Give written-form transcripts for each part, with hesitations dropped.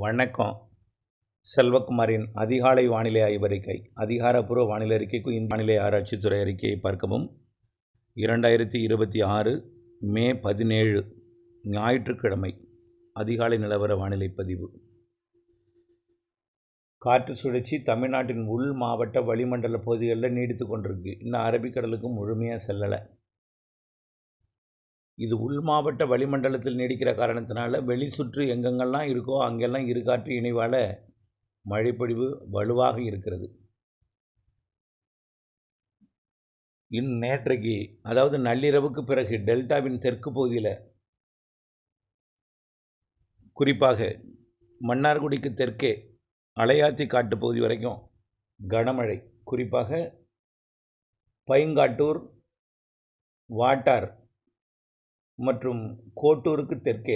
வணக்கம். செல்வகுமாரின் அதிகாலை வானிலை ஆய்வறிக்கை. அதிகாரப்பூர்வ வானிலை அறிக்கைக்கு இந்திய வானிலை ஆராய்ச்சித்துறை அறிக்கையை பார்க்கவும். 2026 மே 17 ஞாயிற்றுக்கிழமை அதிகாலை நிலவர வானிலை பதிவு. காற்று சுழற்சி தமிழ்நாட்டின் உள் மாவட்ட வளிமண்டல பகுதிகளில் நீடித்து கொண்டிருக்கு. இன்னும் அரபிக்கடலுக்கு முழுமையாக செல்லலை. இது உள் மாவட்ட வளிமண்டலத்தில் நீடிக்கிற காரணத்தினால வெளி சுற்று எங்கெங்கெல்லாம் இருக்கோ அங்கெல்லாம் இருகாற்று இணைவால் மழைப்பொழிவு வலுவாக இருக்கிறது. நேற்றைக்கு அதாவது நள்ளிரவுக்கு பிறகு டெல்டாவின் தெற்கு பகுதியில், குறிப்பாக மன்னார்குடிக்கு தெற்கே அலையாத்தி காட்டு பகுதி வரைக்கும் கனமழை, குறிப்பாக பைங்காட்டூர், வாட்டார் மற்றும் கோட்டூருக்கு தெற்கே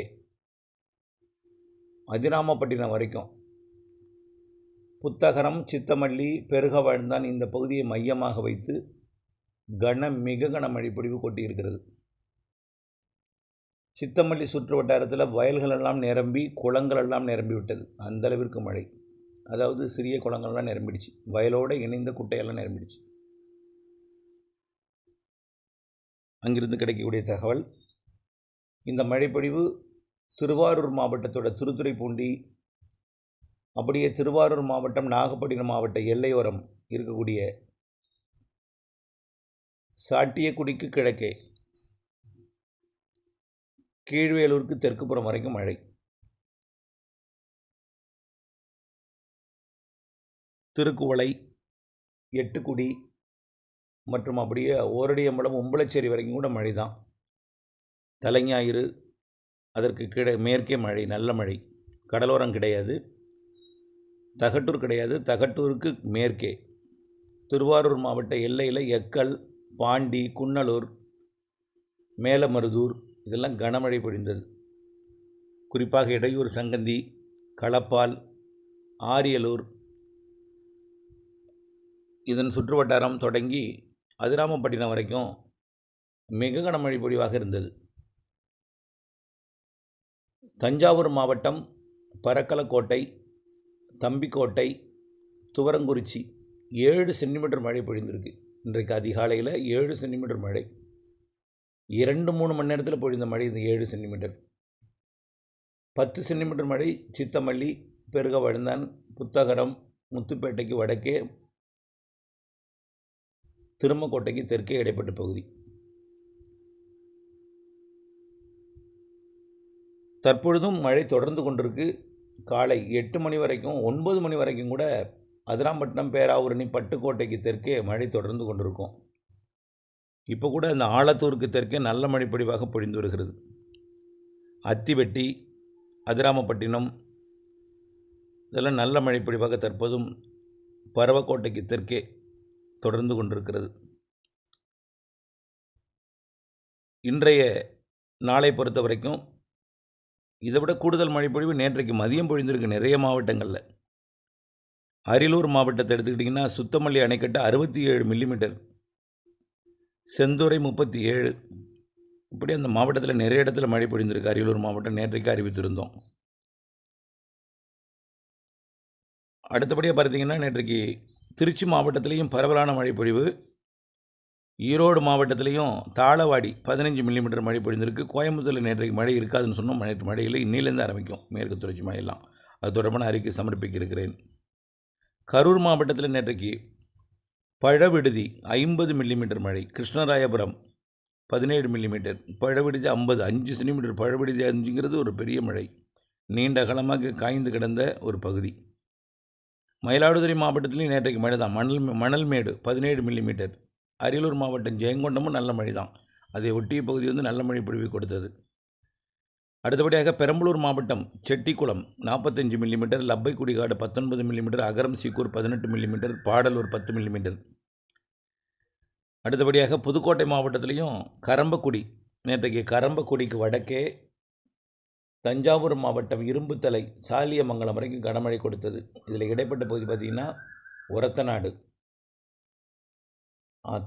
அதிராமப்பட்டினம் வரைக்கும், புத்தகரம், சித்தமல்லி, பெருகவாழ்ந்தான் இந்த பகுதியை மையமாக வைத்து மிக கனமழை பொழிவு கொட்டியிருக்கிறது. சித்தமல்லி சுற்று வட்டாரத்தில் வயல்கள் எல்லாம் நிரம்பி குளங்கள் எல்லாம் நிரம்பி விட்டது. அந்த அளவிற்கு மழை. அதாவது சிறிய குளங்கள்லாம் நிரம்பிடுச்சு, வயலோடு இணைந்த குட்டையெல்லாம் நிரம்பிடுச்சு. அங்கிருந்து கிடைக்கக்கூடிய தகவல், இந்த மழைப்பொழிவு திருவாரூர் மாவட்டத்தோட திருத்துறைப்பூண்டி, அப்படியே திருவாரூர் மாவட்டம் நாகப்பட்டினம் மாவட்ட எல்லையோரம் இருக்கக்கூடிய சாட்டியக்குடிக்கு கிழக்கே கீழ்வேலூருக்கு தெற்குப்புறம் வரைக்கும் மழை. திருக்குவளை, எட்டுக்குடி மற்றும் அப்படியே ஓரடியம்பலம், உம்பளச்சேரி வரைக்கும் கூட மழை தான். தலைஞாயிறு அதற்கு மேற்கே மழை, நல்ல மழை. கடலோரம் கிடையாது, தகட்டூர் கிடையாது. தகட்டூருக்கு மேற்கே திருவாரூர் மாவட்ட எல்லையில் எக்கல், பாண்டி, குன்னலூர், மேலமருதூர் இதெல்லாம் கனமழை பொழிந்தது. குறிப்பாக இடையூர், சங்கந்தி, களப்பால், ஆரியலூர் இதன் சுற்றுவட்டாரம் தொடங்கி அதிராமப்பட்டினம் வரைக்கும் மிக கனமழை பொழிவாக இருந்தது. தஞ்சாவூர் மாவட்டம் பரக்கலக்கோட்டை, தம்பிக்கோட்டை, துவரங்குறிச்சி 7 சென்டிமீட்டர் மழை பொழிந்திருக்கு. இன்றைக்கு அதிகாலையில் 7 சென்டிமீட்டர் மழை. 2-3 மணி நேரத்தில் பொழிந்த மழை இது 7 சென்டிமீட்டர். 10 சென்டிமீட்டர் மழை சித்தமல்லி, பெருகவழுந்தான், புத்தகரம், முத்துப்பேட்டைக்கு வடக்கே, திருமக்கோட்டைக்கு தெற்கே இடைப்பட்ட பகுதி. தற்பொழுதும் மழை தொடர்ந்து கொண்டிருக்கு. காலை 8 மணி வரைக்கும், 9 மணி வரைக்கும் கூட அதிராம்பட்டினம், பேராவூரணி, பட்டுக்கோட்டைக்கு தெற்கே மழை தொடர்ந்து கொண்டிருக்கும். இப்போ கூட இந்த ஆலத்தூருக்கு தெற்கே நல்ல மழை பொழிவாக பொழிந்து வருகிறது. அத்திவெட்டி, அதிராமப்பட்டினம் இதெல்லாம் நல்ல மழை பொழிவாக தற்போதும் பரவக்கோட்டைக்கு தெற்கே தொடர்ந்து கொண்டிருக்கிறது. இன்றைய நாளை பொறுத்த வரைக்கும் இதை விட கூடுதல் மழைப்பொழிவு நேற்றைக்கு மதியம் பொழிந்திருக்கு நிறைய மாவட்டங்களில். அரியலூர் மாவட்டத்தை எடுத்துக்கிட்டிங்கன்னா சுத்தமல்லி அணைக்கட்டு 67 மில்லிமீட்டர், செந்துறை 37, இப்படி அந்த மாவட்டத்தில் நிறைய இடத்துல மழை பொழிந்திருக்கு. அரியலூர் மாவட்டம் நேற்றைக்கு அறிவித்திருந்தோம். அடுத்தபடியாக பார்த்தீங்கன்னா நேற்றைக்கு திருச்சி மாவட்டத்திலையும் பரவலான மழைப்பொழிவு, ஈரோடு மாவட்டத்திலையும் தாளவாடி 15 மில்லிமீட்டர் மழை பொழிந்திருக்கு. கோயம்புத்தூரில் நேற்றைக்கு மழை இருக்காதுன்னு சொன்னோம். நேற்று மழையில் இன்னிலேருந்து ஆரம்பிக்கும் மேற்கு தொடர்ச்சி மழையெல்லாம். அது தொடர்பான அறிக்கை சமர்ப்பிக்க இருக்கிறேன். கரூர் மாவட்டத்தில் நேற்றைக்கு பழவிடுதி 50 மில்லிமீட்டர் மழை, கிருஷ்ணராயபுரம் 17 மில்லிமீட்டர், பழவிடுதி 5 சென்டிமீட்டர். பழவிடுதி 5ங்கிறது ஒரு பெரிய மழை, நீண்ட காலமாக காய்ந்து கிடந்த ஒரு பகுதி. மயிலாடுதுறை மாவட்டத்திலையும் நேற்றைக்கு மழை தான், மணல்மேடு 17 மில்லிமீட்டர். அரியலூர் மாவட்டம் ஜெயங்கொண்டமும் நல்ல மழை தான், அதை ஒட்டிய பகுதி நல்ல மழை பொழிவு கொடுத்தது. அடுத்தபடியாக பெரம்பலூர் மாவட்டம் செட்டிக்குளம் 45 மில்லிமீட்டர், லப்பைக்குடிகாடு 19 மில்லிமீட்டர், அகரம் சீக்கூர் 18 மில்லிமீட்டர், பாடலூர் 10 மில்லிமீட்டர். அடுத்தபடியாக புதுக்கோட்டை மாவட்டத்திலையும் கரம்பக்குடி, நேற்றைக்கு கரம்பக்குடிக்கு வடக்கே தஞ்சாவூர் மாவட்டம் இரும்புத்தலை, சாலியமங்கலம் வரைக்கும் கனமழை கொடுத்தது. இதில் இடைப்பட்ட பகுதி பார்த்திங்கன்னா ஒரத்தநாடு,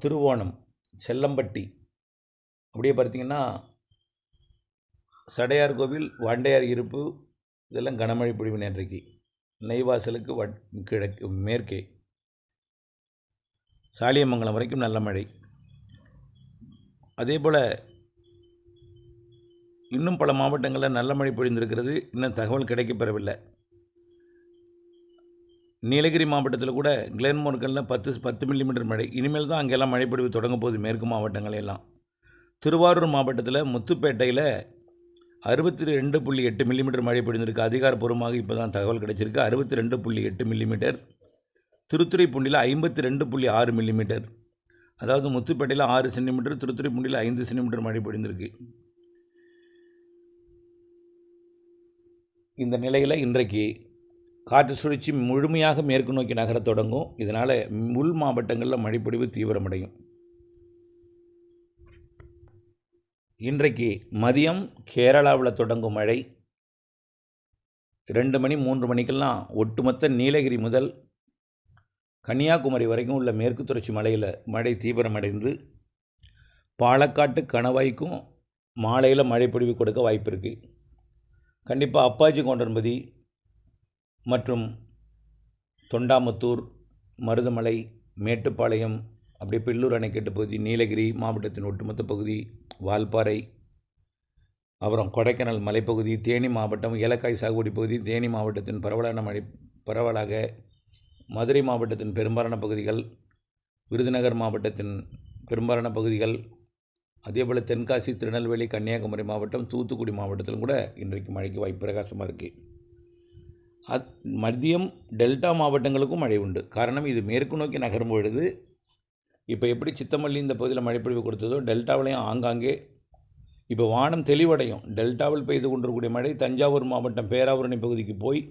திருவோணம், செல்லம்பட்டி, அப்படியே பார்த்திங்கன்னா சடையார் கோவில், வண்டையார் இருப்பு, இதெல்லாம் கனமழை பொழிவு நேற்றைக்கு. நெய்வாசலுக்கு கிழக்கு மேற்கே சாலியமங்கலம் வரைக்கும் நல்ல மழை. அதே போல் இன்னும் பல மாவட்டங்களில் நல்ல மழை பொழிந்திருக்கிறது. இன்னும் தகவல் கிடைக்கப்பெறவில்லை. நீலகிரி மாவட்டத்தில் கூட கிளென்மோர்கனில் 10 மில்லிமீட்டர் மழை. இனிமேல் தான் அங்கெல்லாம் மழைப்பொழிவு தொடங்க போகுது, மேற்கு மாவட்டங்களெல்லாம். திருவாரூர் மாவட்டத்தில் முத்துப்பேட்டையில் 62.8 மில்லிமீட்டர் மழை பொழிந்திருக்கு. அதிகாரப்பூர்வமாக இப்போ தான் தகவல் கிடைச்சிருக்கு. 62.8 மில்லிமீட்டர். திருத்துறைப்பூண்டியில் 52.6 மில்லிமீட்டர். அதாவது முத்துப்பேட்டையில் 6 சென்டிமீட்டர், திருத்துறைப்பூண்டியில் 5 சென்டிமீட்டர் மழை பொழிந்திருக்கு. இந்த நிலையில் இன்றைக்கு காற்று சுழற்சி முழுமையாக மேற்கு நோக்கி நகரத் தொடங்கும். இதனால் உள் மாவட்டங்களில் மழைப்பொழிவு தீவிரமடையும். இன்றைக்கு மதியம் கேரளாவில் தொடங்கும் மழை 2 மணி 3 மணிக்கெல்லாம் ஒட்டுமொத்த நீலகிரி முதல் கன்னியாகுமரி வரைக்கும் உள்ள மேற்கு தொடர்ச்சி மலையில் மழை தீவிரமடைந்து பாலக்காட்டு கணவாய்க்கும் மாலையில் மழைப்பொழிவு கொடுக்க வாய்ப்பு இருக்குது. கண்டிப்பாக அப்பாச்சி கொண்டன்பதி மற்றும் தொண்டாமுத்தூர், மருதமலை, மேட்டுப்பாளையம், அப்படியே பில்லூர் அணைக்கட்டு பகுதி, நீலகிரி மாவட்டத்தின் ஒட்டுமொத்த பகுதி, வால்பாறை, அப்புறம் கொடைக்கானல் மலைப்பகுதி, தேனி மாவட்டம் ஏலக்காய் சாகுபடி பகுதி, தேனி மாவட்டத்தின் பரவலாக மதுரை மாவட்டத்தின் பெரும்பாலான பகுதிகள், விருதுநகர் மாவட்டத்தின் பெரும்பாலான பகுதிகள், அதேபோல் தென்காசி, திருநெல்வேலி, கன்னியாகுமரி மாவட்டம், தூத்துக்குடி மாவட்டத்திலும் கூட இன்றைக்கு மழைக்கு வாய்ப்பு பிரகாசமாக இருக்குது. மதியம் டெல்டா மாவட்டங்களுக்கும் மழை உண்டு. காரணம், இது மேற்கு நோக்கி நகரும் பொழுது இப்போ எப்படி சித்தமல்லி இந்த பகுதியில் மழைப்பொழிவு கொடுத்ததோ டெல்டாவிலையும் ஆங்காங்கே இப்போ வானம் தெளிவடையும். டெல்டாவில் பெய்து கொண்டிருக்கக்கூடிய மழை தஞ்சாவூர் மாவட்டம் பேராவூரணி பகுதிக்கு போய்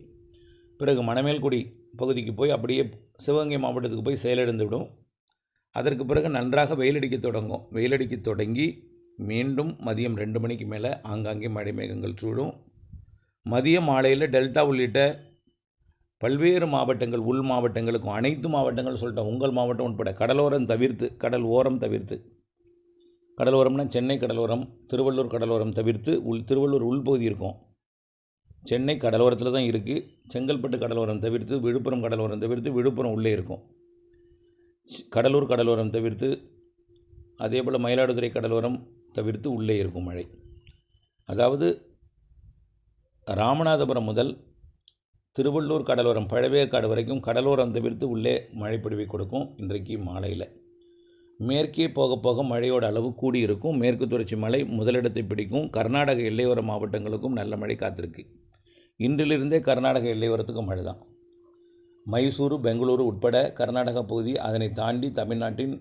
பிறகு மணமேல்குடி பகுதிக்கு போய் அப்படியே சிவகங்கை மாவட்டத்துக்கு போய் செயலிழந்துவிடும். அதற்கு பிறகு நன்றாக வெயிலடிக்க தொடங்கும். வெயிலடிக்க தொடங்கி மீண்டும் மதியம் 2 மணிக்கு மேலே ஆங்காங்கே மழை மேகங்கள் சூழும். மதிய மாலையில் டெல்டா உள்ளிட்ட பல்வேறு மாவட்டங்கள், உள் மாவட்டங்களுக்கும் அனைத்து மாவட்டங்கள் சொல்லிட்டோம், உங்கள் மாவட்டம் உட்பட கடலோரம் தவிர்த்து, கடல் ஓரம் தவிர்த்து, கடலோரம்னா சென்னை கடலோரம், திருவள்ளூர் கடலோரம் தவிர்த்து திருவள்ளூர் உள்பகுதி இருக்கும். சென்னை கடலோரத்தில் தான் இருக்குது. செங்கல்பட்டு கடலோரம் தவிர்த்து, விழுப்புரம் கடலோரம் தவிர்த்து, விழுப்புரம் உள்ளே இருக்கும். கடலூர் கடலோரம் தவிர்த்து, அதே போல் மயிலாடுதுறை கடலோரம் தவிர்த்து உள்ளே இருக்கும் மழை. அதாவது ராமநாதபுரம் முதல் திருவள்ளூர் கடலோரம் பழவேற்காடு வரைக்கும் கடலோரம் தவிர்த்து உள்ளே மழைப்பொழிவை கொடுக்கும். இன்றைக்கு மாலையில் மேற்கே போக போக மழையோட அளவு கூடி இருக்கும். மேற்கு தொடர்ச்சி மலை முதலிடத்தை பிடிக்கும். கர்நாடக எல்லையோர மாவட்டங்களுக்கும் நல்ல மழை காத்திருக்கு. இன்றிலிருந்தே கர்நாடக எல்லையோரத்துக்கும் மழை தான். மைசூரு, பெங்களூரு உட்பட கர்நாடகா பகுதி, அதனை தாண்டி தமிழ்நாட்டின்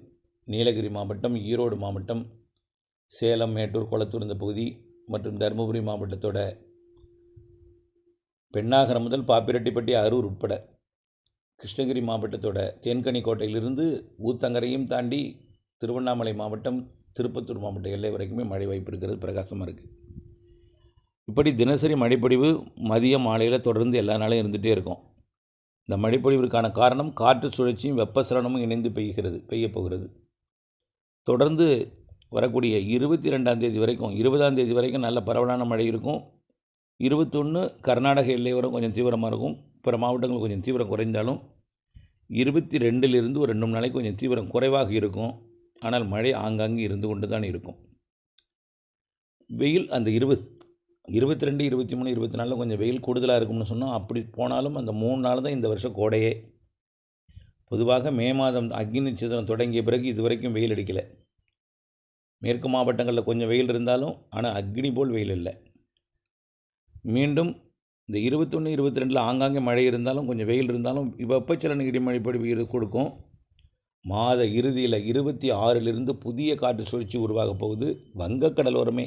நீலகிரி மாவட்டம், ஈரோடு மாவட்டம், சேலம், மேட்டூர், கொளத்தூர் இந்த பகுதி மற்றும் தருமபுரி மாவட்டத்தோட பெண்ணாகரம் முதல் பாப்பிரெட்டிப்பட்டி, அரூர் உட்பட கிருஷ்ணகிரி மாவட்டத்தோட தேன்கனி கோட்டையிலிருந்து ஊத்தங்கரையும் தாண்டி திருவண்ணாமலை மாவட்டம், திருப்பத்தூர் மாவட்ட எல்லை வரைக்குமே மழை வாய்ப்பு இருக்கிறது, பிரகாசமாக இருக்குது. இப்படி தினசரி மழைப்பொழிவு மதியம் மாலையில் தொடர்ந்து எல்லா நாளையும் இருந்துகிட்டே இருக்கும். இந்த மழைப்பொழிவிற்கான காரணம் காற்று சுழற்சியும் வெப்பசலனமும் இணைந்து பெய்ய போகிறது. தொடர்ந்து வரக்கூடிய 22ஆம் தேதி வரைக்கும், 20ஆம் தேதி வரைக்கும் நல்ல பரவலான மழை இருக்கும். 21 கர்நாடக எல்லையோரம் கொஞ்சம் தீவிரமாக இருக்கும். பிற மாவட்டங்கள் கொஞ்சம் தீவிரம் குறைந்தாலும் 22லிருந்து ஒரு 2 3 நாளைக்கு கொஞ்சம் தீவிரம் குறைவாக இருக்கும். ஆனால் மழை ஆங்காங்கே இருந்து கொண்டு தான் இருக்கும். வெயில் அந்த 22, 23, 24 கொஞ்சம் வெயில் கூடுதலாக இருக்கும்னு சொன்னால், அப்படி போனாலும் அந்த 3 நாள் தான் இந்த வருஷம் கோடையே. பொதுவாக மே மாதம் அக்னி நட்சத்திரம் தொடங்கிய பிறகு இதுவரைக்கும் வெயில் அடிக்கலை. மேற்கு மாவட்டங்களில் கொஞ்சம் வெயில் இருந்தாலும் ஆனால் அக்னி போல் வெயில் இல்லை. மீண்டும் இந்த 21, 22 ஆங்காங்கே மழை இருந்தாலும் கொஞ்சம் வெயில் இருந்தாலும் வெப்பச்சலன இடிமழை பொழிவு கொடுக்கும். மாத இறுதியில் 26லிருந்து புதிய காற்று சுழற்சி உருவாக போகுது. வங்கக்கடலோரமே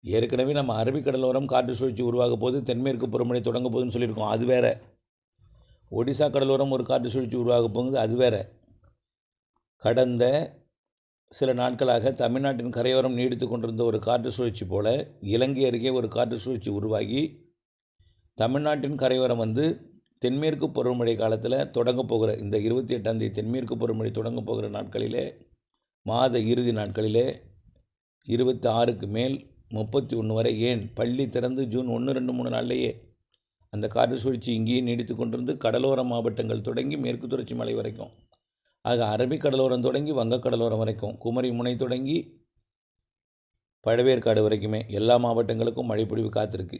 ஏற்கனவே நம்ம அரபிக்கடலோரம் காற்று சுழற்சி உருவாக போகுது, தென்மேற்கு பருவமழை தொடங்க போகுதுன்னு சொல்லியிருக்கோம். அது வேறு. ஒடிசா கடலோரம் ஒரு காற்று சுழற்சி உருவாக போகுது, அது வேறு. கடந்த சில நாட்களாக தமிழ்நாட்டின் கரையோரம் நீடித்து கொண்டிருந்த ஒரு காற்று சுழற்சி போல இலங்கை அருகே ஒரு காற்று சுழற்சி உருவாகி தமிழ்நாட்டின் கரையோரம் வந்து தென்மேற்கு பருவமழை காலத்தில் தொடங்க போகிற இந்த 28ஆம் தேதி தென்மேற்கு பருவமழை தொடங்க போகிற நாட்களிலே, மாத இறுதி நாட்களிலே 26க்கு மேல் 31 வரை, ஏன் பள்ளி திறந்து ஜூன் 1, 2, 3 நாள்லேயே அந்த காற்று சுழற்சி இங்கேயே நீடித்து கொண்டிருந்து கடலோர மாவட்டங்கள் தொடங்கி மேற்கு தொடர்ச்சி மலை வரைக்கும், ஆக அரபிக் கடலோரம் தொடங்கி வங்கக்கடலோரம் வரைக்கும், குமரி முனை தொடங்கி பழவேற்காடு வரைக்குமே எல்லா மாவட்டங்களுக்கும் மழைப்பொழிவு காத்திருக்கு.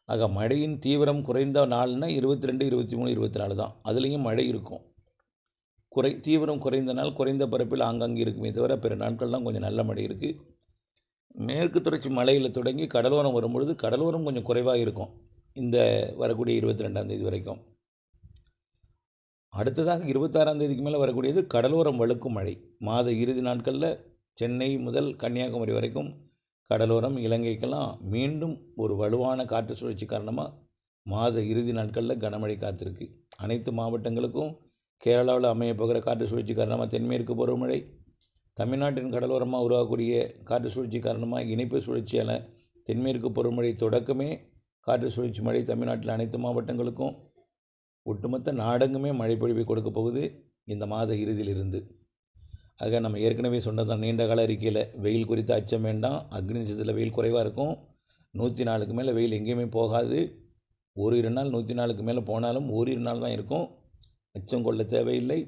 ஆக மழையின் தீவிரம் குறைந்த நாள்னா 22, 23, 24 தான். அதுலேயும் மழை இருக்கும். தீவிரம் குறைந்த நாள் குறைந்த பரப்பில் ஆங்காங்கே இருக்குமே தவிர பிற நாட்கள்லாம் கொஞ்சம் நல்ல மழை இருக்குது. மேற்கு தொடர்ச்சி மலையில் தொடங்கி கடலோரம் வரும்பொழுது கடலோரம் கொஞ்சம் குறைவாக இருக்கும் இந்த வரக்கூடிய 22ஆம் தேதி வரைக்கும். அடுத்ததாக 26ஆம் தேதிக்கு மேலே வரக்கூடியது கடலோரம் வழுக்கும் மழை. மாத இறுதி நாட்களில் சென்னை முதல் கன்னியாகுமரி வரைக்கும் கடலோரம் இலங்கைக்கெல்லாம் மீண்டும் ஒரு வலுவான காற்று சுழற்சி காரணமாக மாத இறுதி நாட்களில் கனமழை காத்திருக்கு. அனைத்து மாவட்டங்களுக்கும் கேரளாவில் அமையப்போகிற காற்று சுழற்சி காரணமாக தென்மேற்கு பருவமழை, தமிழ்நாட்டின் கடலோரமாக உருவாகக்கூடிய காற்று சுழற்சி காரணமாக இணைப்பு சுழற்சியால் தென்மேற்கு பருவமழை தொடக்கமே காற்று சுழற்சி மழை தமிழ்நாட்டில் அனைத்து மாவட்டங்களுக்கும் ஒட்டுமொத்த நாடெங்குமே மழை பொழிவை கொடுக்க போகுது இந்த மாத இறுதியிலிருந்து. ஆக நம்ம ஏற்கனவே சொன்னதான் நீண்ட கால அறிக்கையில் வெயில் குறித்து அச்சம் வேண்டாம். அக்னி நட்சத்திரத்தில் வெயில் குறைவாக இருக்கும். 104க்கு மேலே வெயில் எங்கேயுமே போகாது. ஓரிரு நாள் 104க்கு மேலே போனாலும் ஓரிரு நாள் தான் இருக்கும். அச்சம் கொள்ள தேவையில்லை.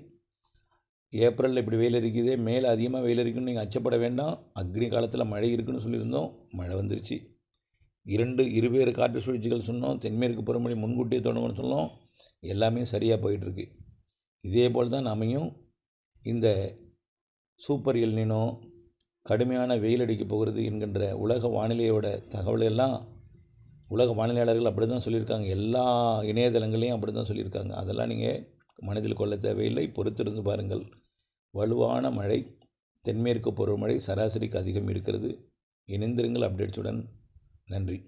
ஏப்ரலில் இப்படி வெயில் இருக்குது, மேலே அதிகமாக வெயில் இருக்குன்னு நீங்கள் அச்சப்பட வேண்டாம். அக்னி காலத்தில் மழை இருக்குன்னு சொல்லியிருந்தோம், மழை வந்துருச்சு. இருவேறு காற்று சுழற்சிகள் சொன்னோம். தென்மேற்கு பருவமழை முன்கூட்டியே தொடங்கும்னு சொன்னோம். எல்லாமே சரியாக போயிட்டுருக்கு. இதே போல் தான் நாமையும் இந்த சூப்பர் எல்னினோ கடுமையான வெயில் அடிக்கப் போகிறது என்கின்ற உலக வானிலையோட தகவலெல்லாம் உலக வானிலையாளர்கள் அப்படி தான் சொல்லியிருக்காங்க. எல்லா இணையதளங்களையும் அப்படி தான் சொல்லியிருக்காங்க. அதெல்லாம் நீங்கள் மனதில் கொள்ள தேவையில்லை. பொறுத்திருந்து பாருங்கள். வலுவான மழை, தென்மேற்கு பருவமழை சராசரிக்கு அதிகம் இருக்கிறது. இணைந்திருங்கள் அப்டேட்ஸுடன். நன்றி.